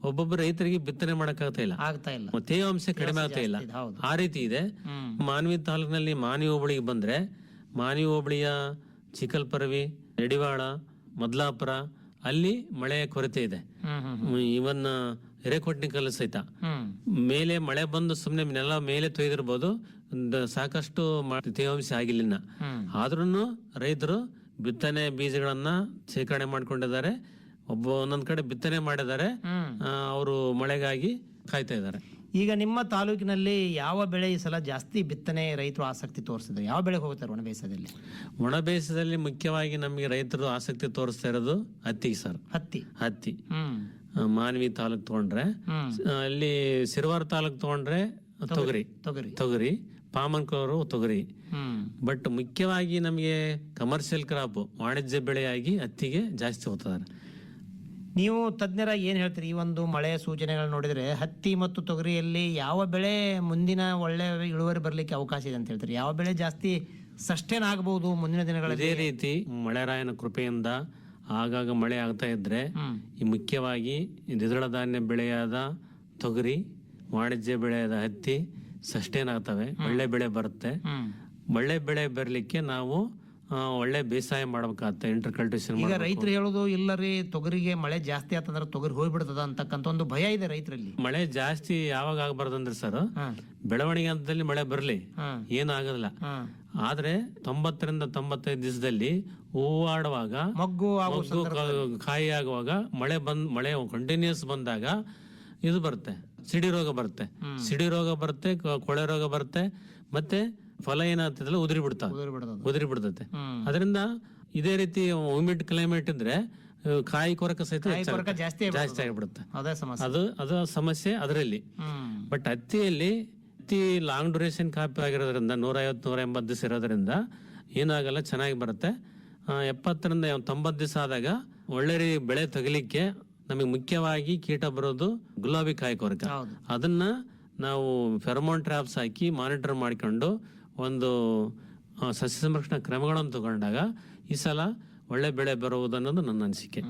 ಒಬ್ಬೊಬ್ಬರು ರೈತರಿಗೆ ಬಿತ್ತನೆ ಮಾಡಕ್ಕಾಗ್ತಾ ಇಲ್ಲ, ತೇವಾಂಶ ಕಡಿಮೆ ಆಗ್ತಾ ಇಲ್ಲ. ಆ ರೀತಿ ಇದೆ. ಮಾನ್ವಿ ತಾಲೂಕಿನಲ್ಲಿ ಮಾನ್ವಿ ಹೋಬಳಿಗೆ ಬಂದ್ರೆ ಮಾನ್ವಿ ಹೋಬಳಿಯ ಚಿಕಲ್ಪರವಿ, ಯಡಿವಾಳ, ಮದ್ಲಾಪುರ ಅಲ್ಲಿ ಮಳೆಯ ಕೊರತೆ ಇದೆ. ಇವನ್ ಹಿರೇಕೊಟ್ನಿಕಲ್ ಸಹಿತ ಮೇಲೆ ಮಳೆ ಬಂದು ಸುಮ್ನೆ ನೆಲ ಮೇಲೆ ತೊಯ್ದಿರ್ಬೋದು, ಸಾಕಷ್ಟು ತೇವಾಂಶ ಆಗಿಲ್ಲ. ಆದ್ರೂ ರೈತರು ಬಿತ್ತನೆ ಬೀಜಗಳನ್ನ ಶೇಖರಣೆ ಮಾಡ್ಕೊಂಡಿದ್ದಾರೆ. ಒಂದೊಂದ್ ಕಡೆ ಬಿತ್ತನೆ ಮಾಡಿದ್ದಾರೆ, ಅವರು ಮಳೆಗಾಗಿ ಕಾಯ್ತಾ ಇದ್ದಾರೆ. ಈಗ ನಿಮ್ಮ ತಾಲೂಕಿನಲ್ಲಿ ಯಾವ ಬೆಳೆ ಈ ಸಲ ಜಾಸ್ತಿ ಬಿತ್ತನೆ ರೈತರು ಆಸಕ್ತಿ ತೋರಿಸಿದ್ರು? ಯಾವ ಬೆಳೆಗೆ ಹೋಗ್ತಾರೆ ಒಣ ಬೇಸಾಯದಲ್ಲಿ? ಒಣ ಬೇಸಾಯದಲ್ಲಿ ಮುಖ್ಯವಾಗಿ ನಮಗೆ ರೈತರು ಆಸಕ್ತಿ ತೋರಿಸ್ತಾ ಇರೋದು ಹತ್ತಿ ಸರ್. ಹತ್ತಿ ಮಾನ್ವಿ ತಾಲೂಕ್ ತಗೊಂಡ್ರೆ, ಅಲ್ಲಿ ಸಿರ್ವಾರ್ ತಾಲೂಕ್ ತಗೊಂಡ್ರೆ ತೊಗರಿ ತೊಗರಿ. ತೊಗರಿ, ಪಾಮನ್ ಕಲರು ತೊಗರಿ. ಹ್ಮ್ ಬಟ್ ಮುಖ್ಯವಾಗಿ ನಮಗೆ ಕಮರ್ಷಿಯಲ್ ಕ್ರಾಪ್ ವಾಣಿಜ್ಯ ಬೆಳೆಯಾಗಿ ಹತ್ತಿಗೆ ಜಾಸ್ತಿ ಹೋಗ್ತದೆ. ನೀವು ತಜ್ಞರಾಗಿ ಏನ್ ಹೇಳ್ತೀರಿ? ಈ ಒಂದು ಮಳೆಯ ಸೂಚನೆಗಳು ನೋಡಿದ್ರೆ ಹತ್ತಿ ಮತ್ತು ತೊಗರಿಯಲ್ಲಿ ಯಾವ ಬೆಳೆ ಮುಂದಿನ ಒಳ್ಳೆ ಇಳುವರಿ ಬರ್ಲಿಕ್ಕೆ ಅವಕಾಶ ಇದೆ ಅಂತ ಹೇಳ್ತೀರಿ? ಯಾವ ಬೆಳೆ ಜಾಸ್ತಿ ಸಸ್ಟೇನ್ ಆಗಬಹುದು ಮುಂದಿನ ದಿನಗಳಲ್ಲಿ? ಇದೇ ರೀತಿ ಮಳೆರಾಯನ ಕೃಪೆಯಿಂದ ಆಗಾಗ ಮಳೆ ಆಗ್ತಾ ಇದ್ರೆ ಈ ಮುಖ್ಯವಾಗಿ ದ್ವಿದಳ ಧಾನ್ಯ ಬೆಳೆಯಾದ ತೊಗರಿ, ವಾಣಿಜ್ಯ ಬೆಳೆಯಾದ ಹತ್ತಿ ಸಸ್ಟೇನ್ ಆಗ್ತವೆ, ಒಳ್ಳೆ ಬೆಳೆ ಬರುತ್ತೆ. ಒಳ್ಳೆ ಬೆಳೆ ಬರ್ಲಿಕ್ಕೆ ನಾವು ಒಳ್ಳೆ ಬೇಸಾಯ ಮಾಡ್ಬೇಕಾಗತ್ತೆ, ಇಂಟರ್ ಕಲ್ಟಿವೇಶನ್. ಈಗ ರೈತರು ಹೇಳೋದು ಇಲ್ಲ ರೀ, ತೊಗರಿಗೆ ಮಳೆ ಜಾಸ್ತಿ ಆತಂದ್ರೆ ತೊಗರಿ ಹೋಗ್ಬಿಡ್ತದ ಅಂತಕ್ಕಂಥ ಒಂದು ಭಯ ಇದೆ ರೈತರಲ್ಲಿ. ಮಳೆ ಜಾಸ್ತಿ ಯಾವಾಗ ಆಗ್ಬಾರ್ದಂದ್ರೆ ಸರ್, ಬೆಳವಣಿಗೆ ಹಂತದಲ್ಲಿ ಮಳೆ ಬರ್ಲಿ, ಏನಾಗಲ್ಲ. ಆದ್ರೆ 90ರಿಂದ 95 ದಿವಸದಲ್ಲಿ ಹೂವಾಡುವಾಗ, ಮೊಗ್ಗು ಕಾಯಿ ಆಗುವಾಗ ಮಳೆ ಕಂಟಿನ್ಯೂಸ್ ಬಂದಾಗ ಇದು ಬರುತ್ತೆ, ಸಿಡಿ ರೋಗ ಬರುತ್ತೆ. ಸಿಡಿ ರೋಗ ಬರುತ್ತೆ, ಕೊಳೆ ರೋಗ ಬರುತ್ತೆ, ಮತ್ತೆ ಫಲ ಏನಾಗ್ತದಲ್ಲ ಉದುರಿ ಬಿಡ್ತದೆ. ಅದರಿಂದ ಇದೇ ರೀತಿ ಹ್ಯೂಮಿಡ್ ಕ್ಲೈಮೇಟ್ ಇದ್ರೆ ಕಾಯಿ ಕೊರಕ ಸಹಿತ ಜಾಸ್ತಿ ಆಗಿಬಿಡುತ್ತೆ. ಅದು ಸಮಸ್ಯೆ ಅದರಲ್ಲಿ. ಬಟ್ ಹತ್ತಿಯಲ್ಲಿ ಲಾಂಗ್ ಡ್ಯೂರೇಷನ್ ಕಾಪಿ ಆಗಿರೋದ್ರಿಂದ 150-180 ದಿವಸ ಇರೋದ್ರಿಂದ ಏನಾಗಲ್ಲ, ಚೆನ್ನಾಗಿ ಬರುತ್ತೆ. 70ರಿಂದ 90 ದಿವಸ ಆದಾಗ ಒಳ್ಳೆ ಬೆಳೆ ತಗಲಿಕ್ಕೆ ನಮಗೆ ಮುಖ್ಯವಾಗಿ ಕೀಟ ಬರೋದು ಗುಲಾಬಿ ಕಾಯಿ ಕೊರಕ. ಅದನ್ನ ನಾವು ಫೆರಮೋನ್ ಟ್ರಾಪ್ಸ್ ಹಾಕಿ ಮಾನಿಟರ್ ಮಾಡಿಕೊಂಡು ಒಂದು ಸಸ್ಯ ಸಂರಕ್ಷಣಾ ಕ್ರಮಗಳನ್ನು ತಗೊಂಡಾಗ ಈ ಸಲ ಒಳ್ಳೆ ಬೆಳೆ ಬರುವುದನ್ನೋದು ನನ್ನ ಅನಿಸಿಕೆ.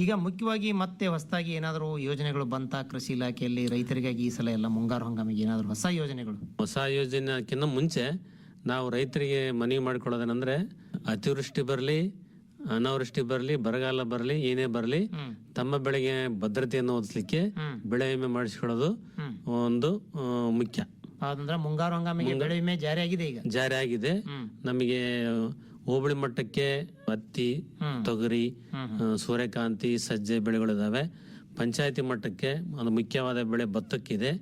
ಈಗ ಮುಖ್ಯವಾಗಿ ಮತ್ತೆ ಹೊಸದಾಗಿ ಏನಾದರೂ ಯೋಜನೆಗಳು ಬಂತ ಕೃಷಿ ಇಲಾಖೆಯಲ್ಲಿ ರೈತರಿಗಾಗಿ ಈ ಸಲ ಎಲ್ಲ ಮುಂಗಾರು ಹಂಗಾಮಿಗೆ ಏನಾದರೂ ಹೊಸ ಯೋಜನೆಗಳು? ಹೊಸ ಯೋಜನೆಕ್ಕಿಂತ ಮುಂಚೆ ನಾವು ರೈತರಿಗೆ ಮನವಿ ಮಾಡ್ಕೊಳ್ಳೋದೇನಂದ್ರೆ, ಅತಿವೃಷ್ಟಿ ಬರಲಿ, ಅನಾವೃಷ್ಟಿ ಬರಲಿ, ಬರಗಾಲ ಬರಲಿ, ಏನೇ ಬರಲಿ, ತಮ್ಮ ಬೆಳೆಗೆ ಭದ್ರತೆಯನ್ನು ಒದಗಿಸಲಿಕ್ಕೆ ಬೆಳೆ ವಿಮೆ ಮಾಡಿಸ್ಕೊಳ್ಳೋದು ಒಂದು ಮುಖ್ಯ. ಅಂದ್ರೆ ಮುಂಗಾರು ಹಂಗಾಮಿಗೆ ಬೆಳೆ ವಿಮೆ ಜಾರಿ ಆಗಿದೆ. ಈಗ ಜಾರಿ ಆಗಿದೆ. ನಮಗೆ ಹೋಬಳಿ ಮಟ್ಟಕ್ಕೆ ಹತ್ತಿ, ತೊಗರಿ, ಸೂರ್ಯಕಾಂತಿ, ಸಜ್ಜೆ ಬೆಳೆಗಳಿದಾವೆ. ಪಂಚಾಯತಿ ಮಟ್ಟಕ್ಕೆ ಒಂದು ಮುಖ್ಯವಾದ ಬೆಳೆ ಭತ್ತಕ್ಕಿದೆ.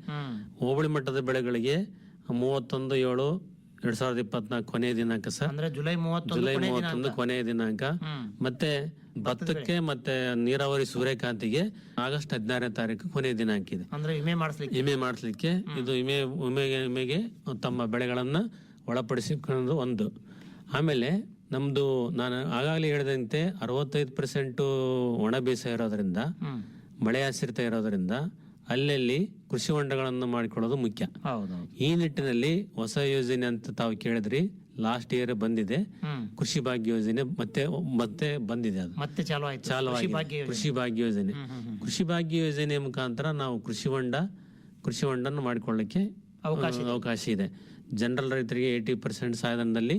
ಹೋಬಳಿ ಮಟ್ಟದ ಬೆಳೆಗಳಿಗೆ 31/7/2024 ಕೊನೆಯ ದಿನಾಂಕ ಸರ್. ಅಂದ್ರೆ ಜುಲೈ 31 ಕೊನೆಯ ದಿನಾಂಕ. ಮತ್ತೆ ಭತ್ತಕ್ಕೆ ಮತ್ತೆ ನೀರಾವರಿ ಸೂರ್ಯಕಾಂತಿಗೆ ಆಗಸ್ಟ್ 16ನೇ ತಾರೀಕು ಕೊನೆಯ ದಿನಾಂಕ ಇದೆ. ಅಂದ್ರೆ ವಿಮೆ ಮಾಡಿಸ್ಲಿಕ್ಕೆ ಇದು ವಿಮೆಗೆ ತಮ್ಮ ಬೆಳೆಗಳನ್ನ ಒಳಪಡಿಸಿಕೊಂಡು ಒಂದು. ಆಮೇಲೆ ನಮ್ದು ನಾನು ಆಗಾಗಲೇ ಹೇಳಿದಂತೆ 65% ಒಣ ಬೇಸಾಯ ಇರೋದ್ರಿಂದ, ಮಳೆ ಆಶ್ರಿತ ಇರೋದ್ರಿಂದ ಅಲ್ಲಲ್ಲಿ ಕೃಷಿ ಹೊಂಡಗಳನ್ನು ಮಾಡಿಕೊಳ್ಳೋದು ಮುಖ್ಯ. ಈ ನಿಟ್ಟಿನಲ್ಲಿ ಹೊಸ ಯೋಜನೆ ಅಂತ ತಾವು ಕೇಳಿದ್ರಿ, ಲಾಸ್ಟ್ ಇಯರ್ ಬಂದಿದೆ ಕೃಷಿ ಭಾಗ್ಯ ಯೋಜನೆ. ಮತ್ತೆ ಬಂದಿದೆ, ಅದು ಮತ್ತೆ ಚಾಲು ಆಗಿದೆ ಕೃಷಿ ಭಾಗ್ಯ ಯೋಜನೆ. ಕೃಷಿ ಭಾಗ್ಯ ಯೋಜನೆ ಮುಖಾಂತರ ನಾವು ಕೃಷಿ ಹೊಂಡನ್ನು ಮಾಡಿಕೊಳ್ಳಕ್ಕೆ ಅವಕಾಶ ಇದೆ. ಜನರಲ್ ರೈತರಿಗೆ 80% ಸಹಾಯಧನದಲ್ಲಿ,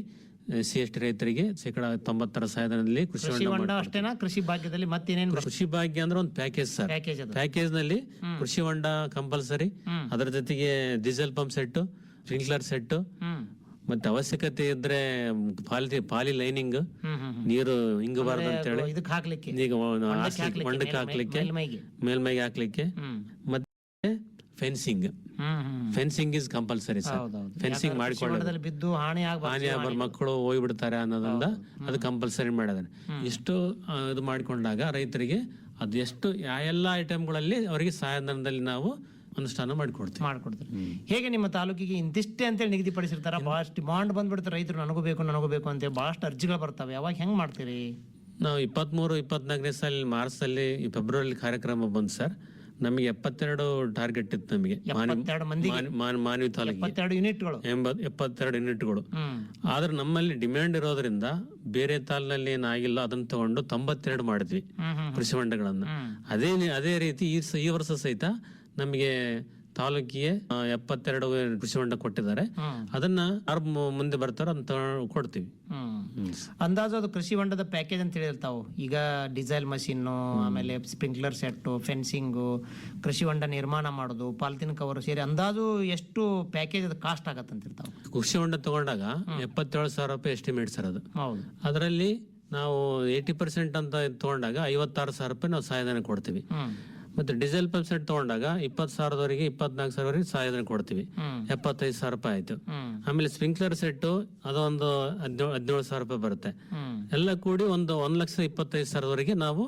SC/ST ರೈತರಿಗೆ 90% ಸಹಾಯಧನದಲ್ಲಿ ಕೃಷಿ ಹೊಂಡ. ಕೃಷಿ ಭಾಗ್ಯದಲ್ಲಿ ಮತ್ತೇನೇನು? ಕೃಷಿ ಭಾಗ್ಯ ಅಂದ್ರೆ ಒಂದು ಪ್ಯಾಕೇಜ್ ಸರ್. ಪ್ಯಾಕೇಜ್ ನಲ್ಲಿ ಕೃಷಿ ಹೊಂಡ ಕಂಪಲ್ಸರಿ, ಅದರ ಜೊತೆಗೆ diesel pump set, sprinkler set, ಮತ್ತೆ ಅವಶ್ಯಕತೆ ಇದ್ರೆ ಪಾಲಿ ಲೈನಿಂಗ್, ನೀರು ಹಿಂಗಬಾರ್ದು ಅಂತ ಹೇಳಿ ಈಗ ಹೊಂಡಕ್ಕೆ ಹಾಕ್ಲಿಕ್ಕೆ, ಮೇಲ್ಮೈಗೆ ಹಾಕ್ಲಿಕ್ಕೆ, ಮತ್ತೆ fencing is compulsory sir. Fencing ಮಾಡಿಕೊಳ್ಳೋದು, ಹಾನಿ ಮಕ್ಕಳು ಹೋಗ್ಬಿಡ್ತಾರೆ ಅನ್ನೋದ್ರಿಂದ ಅದು ಕಂಪಲ್ಸರಿ ಮಾಡಿದಾರೆ. ಇಷ್ಟು ಇದು ಮಾಡಿಕೊಂಡಾಗ ರೈತರಿಗೆ ಅದು ಎಷ್ಟು ಎಲ್ಲ ಐಟಮ್ಗಳಲ್ಲಿ ಅವರಿಗೆ ಸಹಾಯಧನದಲ್ಲಿ ನಾವು ಅನುಷ್ಠಾನ ಮಾಡಿಕೊಡ್ತೀವಿ. ಹೇಗೆ ನಿಮ್ಮ ತಾಲೂಕಿಗೆ ಇಂತಿಷ್ಟೇ ಅಂತೇಳಿ ನಿಗದಿಪಡಿಸಿರ್ತಾರ? ಬಹಳಷ್ಟು ಡಿಮಾಂಡ್ ಬಂದ್ಬಿಡ್ತಾರೆ, ರೈತರು ನನಗೂ ಬೇಕು ಅಂತೇಳಿ ಬಹಳಷ್ಟು ಅರ್ಜಿಗಳು ಬರ್ತವೆ. ಯಾವಾಗ ಹೆಂಗ್ ಮಾಡ್ತೀರಿ? ನಾವು 23-24ನೇ ಸಾಲ ಮಾರ್ಚ್ನಲ್ಲಿ, ಫೆಬ್ರವರಿ ಕಾರ್ಯಕ್ರಮ ಬಂದು ಸರ್. ನಮಗೆ 72 ಟಾರ್ಗೆಟ್ ಇತ್ತು. ನಮಗೆ ಮಾನ್ವಿ ತಾಲೂಕಿಗೆ 72 ಯೂನಿಟ್ಗಳು. ಆದ್ರೆ ನಮ್ಮಲ್ಲಿ ಡಿಮ್ಯಾಂಡ್ ಇರೋದ್ರಿಂದ ಬೇರೆ ತಾಲಿನಲ್ಲಿ ಏನಾಗಿಲ್ಲ, ಅದನ್ನ ತಗೊಂಡು 92 ಮಾಡಿದ್ವಿ ಕೃಷಿ ಹೊಂಡಗಳನ್ನ. ಅದೇ ರೀತಿ ಈ ವರ್ಷ ಸಹಿತ ನಮಗೆ ತಾಲೂಕಿಗೆ 72 ಕೃಷಿ ಹೊಂಡ ಕೊಟ್ಟಿದ್ದಾರೆ. ಅದನ್ನ ಯಾರು ಮುಂದೆ ಬರ್ತಾರೋ ಅಂತ ಕೊಡ್ತೀವಿ. ಅಂದಾಜು ಅದು ಕೃಷಿ ಹೊಂಡದ ಪ್ಯಾಕೇಜ್ ಅಂತ ಹೇಳಿರ್ತಾವು. ಈಗ ಡೀಸೆಲ್ ಮಷೀನ್, ಆಮೇಲೆ ಸ್ಪ್ರಿಂಕ್ಲರ್ ಸೆಟ್, ಫೆನ್ಸಿಂಗು, ಕೃಷಿ ಹೊಂಡ ನಿರ್ಮಾಣ ಮಾಡೋದು, ಪಾಲಿಥಿನ್ ಕವರ್ ಸೇರಿ ಅಂದಾಜು ಎಷ್ಟು ಪ್ಯಾಕೇಜ್ ಅದು ಕಾಸ್ಟ್ ಆಗತ್ತಂತಿರ್ತಾವ? ಕೃಷಿ ಹೊಂಡ ತಗೊಂಡಾಗ 77,000 ರೂಪಾಯಿ ಎಸ್ಟಿಮೇಟ್ ಸರ್ ಅದು. ಅದರಲ್ಲಿ ನಾವು 80% ಅಂತ ತಗೊಂಡಾಗ 56,000 ರೂಪಾಯಿ ನಾವು ಸಹಾಯಧನ ಕೊಡ್ತೀವಿ. ಮತ್ತೆ ಡೀಸೆಲ್ ಪಂಪ್ ಸೆಟ್ ತಗೊಂಡಾಗ 20,000 24,000 ಸಹಾಯಧನ ಕೊಡ್ತೀವಿ. 75,000 ರೂಪಾಯಿ ಆಯ್ತು. ಆಮೇಲೆ ಸ್ಪ್ರಿಂಕ್ಲರ್ ಸೆಟ್ ಅದೊಂದು 17,000 ರೂಪಾಯಿ ಬರುತ್ತೆ. ಎಲ್ಲ ಕೂಡಿ ಒಂದು 1,25,000 ನಾವು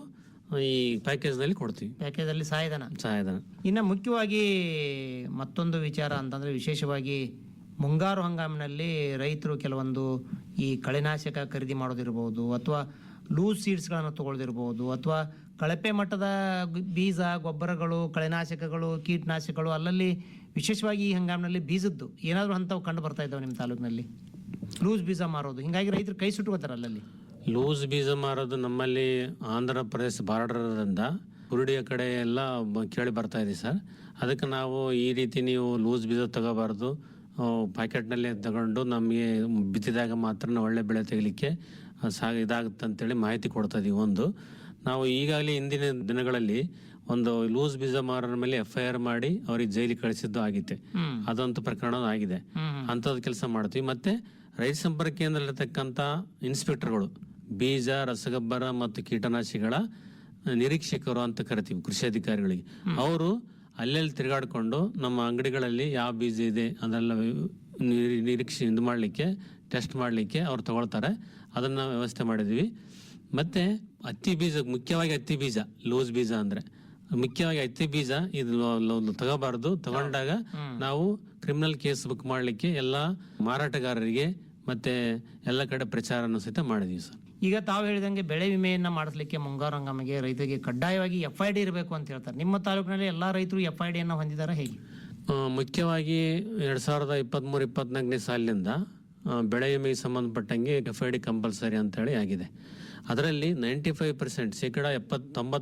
ಈ ಪ್ಯಾಕೇಜ್ನಲ್ಲಿ ಕೊಡ್ತೀವಿ ಪ್ಯಾಕೇಜಲ್ಲಿ ಸಹಾಯಧನ. ಸಹಾಯಧನ. ಇನ್ನು ಮುಖ್ಯವಾಗಿ ಮತ್ತೊಂದು ವಿಚಾರ ಅಂತಂದರೆ, ವಿಶೇಷವಾಗಿ ಮುಂಗಾರು ಹಂಗಾಮಿನಲ್ಲಿ ರೈತರು ಕೆಲವೊಂದು ಈ ಕಳೆನಾಶಕ ಖರೀದಿ ಮಾಡೋದಿರ್ಬೋದು, ಅಥವಾ ಲೂಸ್ ಸೀಡ್ಸ್ಗಳನ್ನು ತೊಗೊಳ್ದಿರ್ಬೋದು, ಅಥವಾ ಕಳಪೆ ಮಟ್ಟದ ಬೀಜ, ಗೊಬ್ಬರಗಳು, ಕಳೆನಾಶಕಗಳು, ಕೀಟನಾಶಕಗಳು ಅಲ್ಲಲ್ಲಿ ವಿಶೇಷವಾಗಿ ಈ ಹಂಗಾಮಿನಲ್ಲಿ ಬೀಜದ್ದು ಏನಾದರೂ ಅಂಥವು ಕಂಡು ಬರ್ತಾ ಇದ್ದಾವೆ ನಿಮ್ಮ ತಾಲೂಕಿನಲ್ಲಿ? ಲೂಸ್ ಬೀಜ ಮಾರೋದು, ಹೀಗಾಗಿ ರೈತರು ಕೈ ಸುಟ್ಕೋತಾರೆ ಅಲ್ಲಲ್ಲಿ. ಲೂಸ್ ಬೀಜ ಮಾರೋದು ನಮ್ಮಲ್ಲಿ ಆಂಧ್ರ ಪ್ರದೇಶ ಬಾರ್ಡರ್ದಿಂದ ಕುರುಡಿಯ ಕಡೆ ಎಲ್ಲ ಕೇಳಿ ಬರ್ತಾ ಇದೆ ಸರ್. ಅದಕ್ಕೆ ನಾವು ಈ ರೀತಿ ನೀವು ಲೂಸ್ ಬೀಜ ತಗೋಬಾರ್ದು, ಪ್ಯಾಕೆಟ್ನಲ್ಲೇ ತಗೊಂಡು ನಮಗೆ ಬಿತ್ತಿದಾಗ ಮಾತ್ರ ಒಳ್ಳೆ ಬೆಳೆ ತೆಗಿಲಿಕ್ಕೆ ಇದಾಗುತ್ತೆ ಅಂತೇಳಿ ಮಾಹಿತಿ ಕೊಡ್ತಾ ಇದೀವಿ. ಒಂದು ನಾವು ಈಗಾಗಲೇ ಇಂದಿನ ದಿನಗಳಲ್ಲಿ ಒಂದು ಲೂಸ್ ಬೀಜ ಮಾರೋರ ಮೇಲೆ FIR ಮಾಡಿ ಅವ್ರಿಗೆ ಜೈಲಿಗೆ ಕಳಿಸಿದ್ದು ಆಗಿತ್ತೆ. ಅದಂತೂ ಪ್ರಕರಣ ಆಗಿದೆ. ಅಂಥದ್ದು ಕೆಲಸ ಮಾಡ್ತೀವಿ. ಮತ್ತೆ ರೈತ ಸಂಪರ್ಕ ಕೇಂದ್ರದಲ್ಲಿರ್ತಕ್ಕಂಥ ಇನ್ಸ್ಪೆಕ್ಟರ್ಗಳು, ಬೀಜ, ರಸಗೊಬ್ಬರ ಮತ್ತು ಕೀಟನಾಶಕಗಳ ನಿರೀಕ್ಷಕರು ಅಂತ ಕರಿತೀವಿ, ಕೃಷಿ ಅಧಿಕಾರಿಗಳಿಗೆ. ಅವರು ಅಲ್ಲೆಲ್ಲಿ ತಿರುಗಾಡಿಕೊಂಡು ನಮ್ಮ ಅಂಗಡಿಗಳಲ್ಲಿ ಯಾವ ಬೀಜ ಇದೆ ಅದೆಲ್ಲ ನಿರೀಕ್ಷೆ ಇದು ಮಾಡಲಿಕ್ಕೆ, ಟೆಸ್ಟ್ ಮಾಡಲಿಕ್ಕೆ ಅವ್ರು ತಗೊಳ್ತಾರೆ. ಅದನ್ನು ವ್ಯವಸ್ಥೆ ಮಾಡಿದ್ದೀವಿ. ಮತ್ತು ಹತ್ತಿ ಬೀಜ, ಮುಖ್ಯವಾಗಿ ಹತ್ತಿ ಬೀಜ, ಲೂಸ್ ಬೀಜ ಅಂದರೆ ಮುಖ್ಯವಾಗಿ ಹತ್ತಿ ಬೀಜ ಇದು ತಗೋಬಾರ್ದು. ತಗೊಂಡಾಗ ನಾವು ಕ್ರಿಮಿನಲ್ ಕೇಸ್ ಬುಕ್ ಮಾಡಲಿಕ್ಕೆ ಎಲ್ಲ ಮಾರಾಟಗಾರರಿಗೆ ಮತ್ತೆ ಎಲ್ಲ ಕಡೆ ಪ್ರಚಾರನೂ ಸಹಿತ ಮಾಡಿದೀವಿ ಸರ್. ಈಗ ತಾವು ಹೇಳಿದಂಗೆ ಬೆಳೆ ವಿಮೆಯನ್ನ ಮಾಡಿಸ್ಲಿಕ್ಕೆ ಮುಂಗಾರು ಹಂಗಾಮಿಗೆ ರೈತರಿಗೆ ಕಡ್ಡಾಯವಾಗಿ FID ಇರಬೇಕು ಅಂತ ಹೇಳ್ತಾರೆ. ನಿಮ್ಮ ತಾಲೂಕಿನಲ್ಲಿ ಎಲ್ಲಾ ರೈತರು FID ಅನ್ನು ಹೊಂದಿದ್ದಾರೆ ಹೇಗೆ? ಮುಖ್ಯವಾಗಿ 2023-24ನೇ ಸಾಲಿನಿಂದ ಬೆಳೆ ವಿಮೆಗೆ ಸಂಬಂಧಪಟ್ಟಂಗೆ FID ಕಂಪಲ್ಸರಿ ಅಂತ ಹೇಳಿ ಆಗಿದೆ. ಅದರಲ್ಲಿ 95% ಶೇಕಡ 90